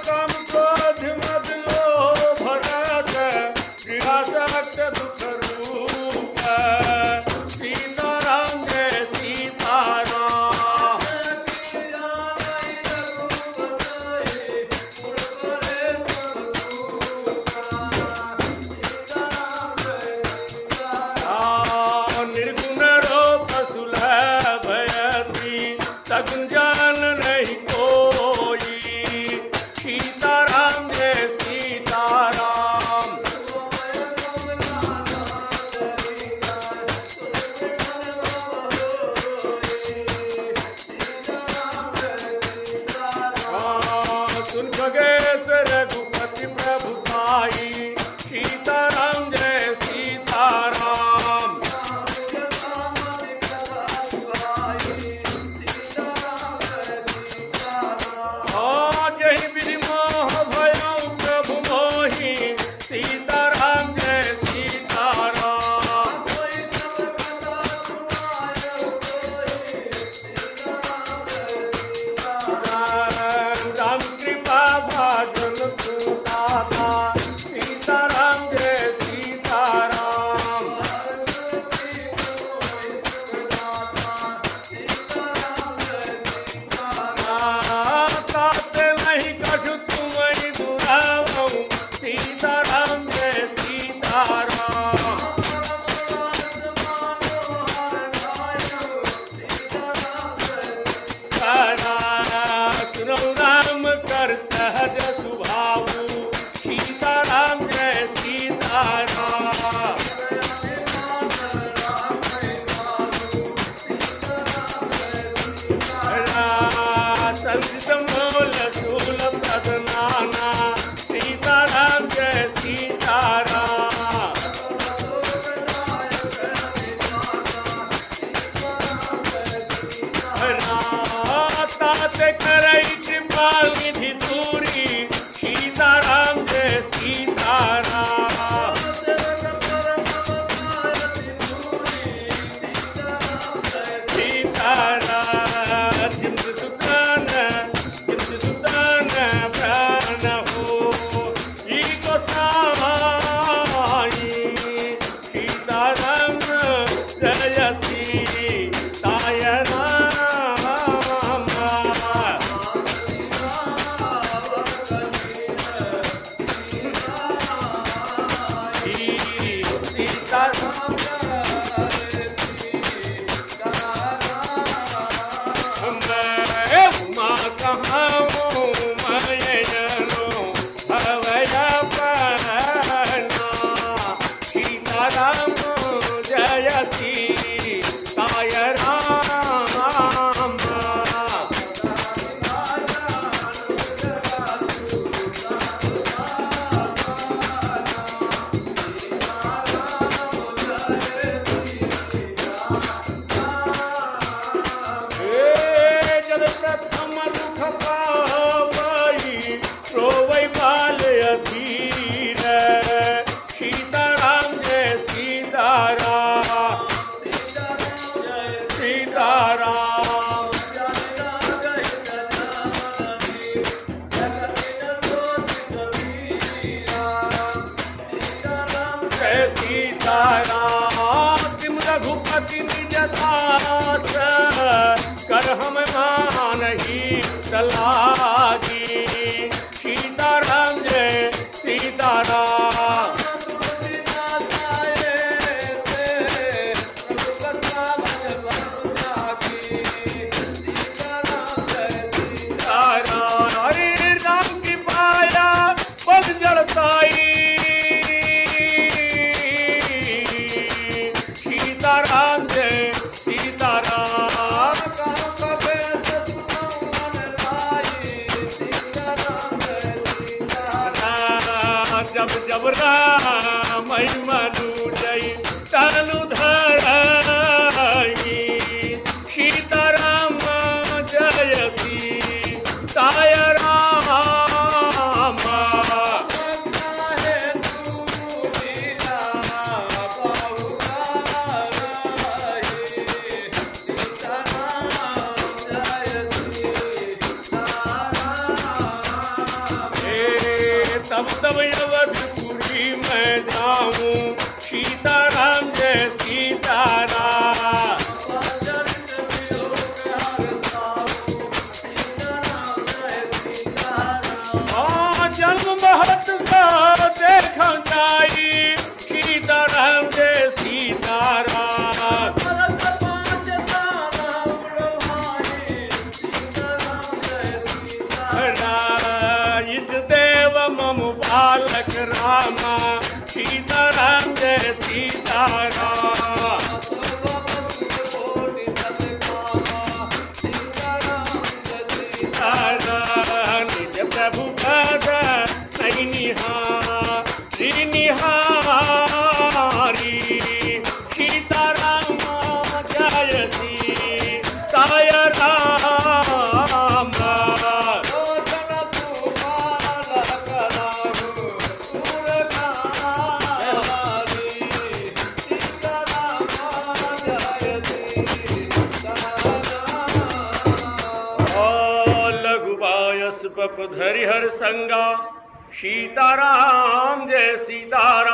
काम क्रोध मद लोभ रज क्रियाशक्त दुख रूप सीताराम जय सीताराम। निर्गुण रूप सुलभ यति सगुण जान नहीं कोई सीताराम जय सीताराम। सुन खगेश रघुपति प्रभु भाई सीताराम जय सीताराम। जय विधि मोह भयउ प्रभु मोहि सीताराम जय सीताराम। राम कृपा भाजन तू दाता सीताराम जय सीताराम। ताते नहीं कछु तुम्हें दुरावऊ सीताराम जय सीताराम। सुनो राम कर सहज सुभाऊ सीताराम जय सीताराम। संत मूल शूल प्रदनाना सीताराम जय सीताराम। ताते करई कृपा निधि दूरी सीताराम जय सीताराम। सीताराम जिंद सुतान प्राण हो ईको साई सीताराम जय सीताराम। उमा कहाँ मयनो भवया पना सीताराम जय सीताराम। जब प्रथम दुख पावई रोवै बाल अधीर सीताराम जय सीताराम। सीताराम जय सीताराम। तिम रघुपति निज दास कर हम मानहि चलागी सीताराम जय सीताराम। हरे राम की पाया पग जड़ताई सीताराम जय सीताराम। जब जब राम मनु जय तनु धरई सीताराम जय सीताराम। तब अवधपुरी मैं जाऊं सीताराम जय सीताराम। जन्म महत का देखा जाई सीताराम जय सीताराम। इष्ट देव मम बालक रामा सीताराम जय सीताराम। निज प्रभु पद निहारी सीताराम जय सीताराम। लघुबायस पप धरि हर संगा सीताराम जय सीताराम।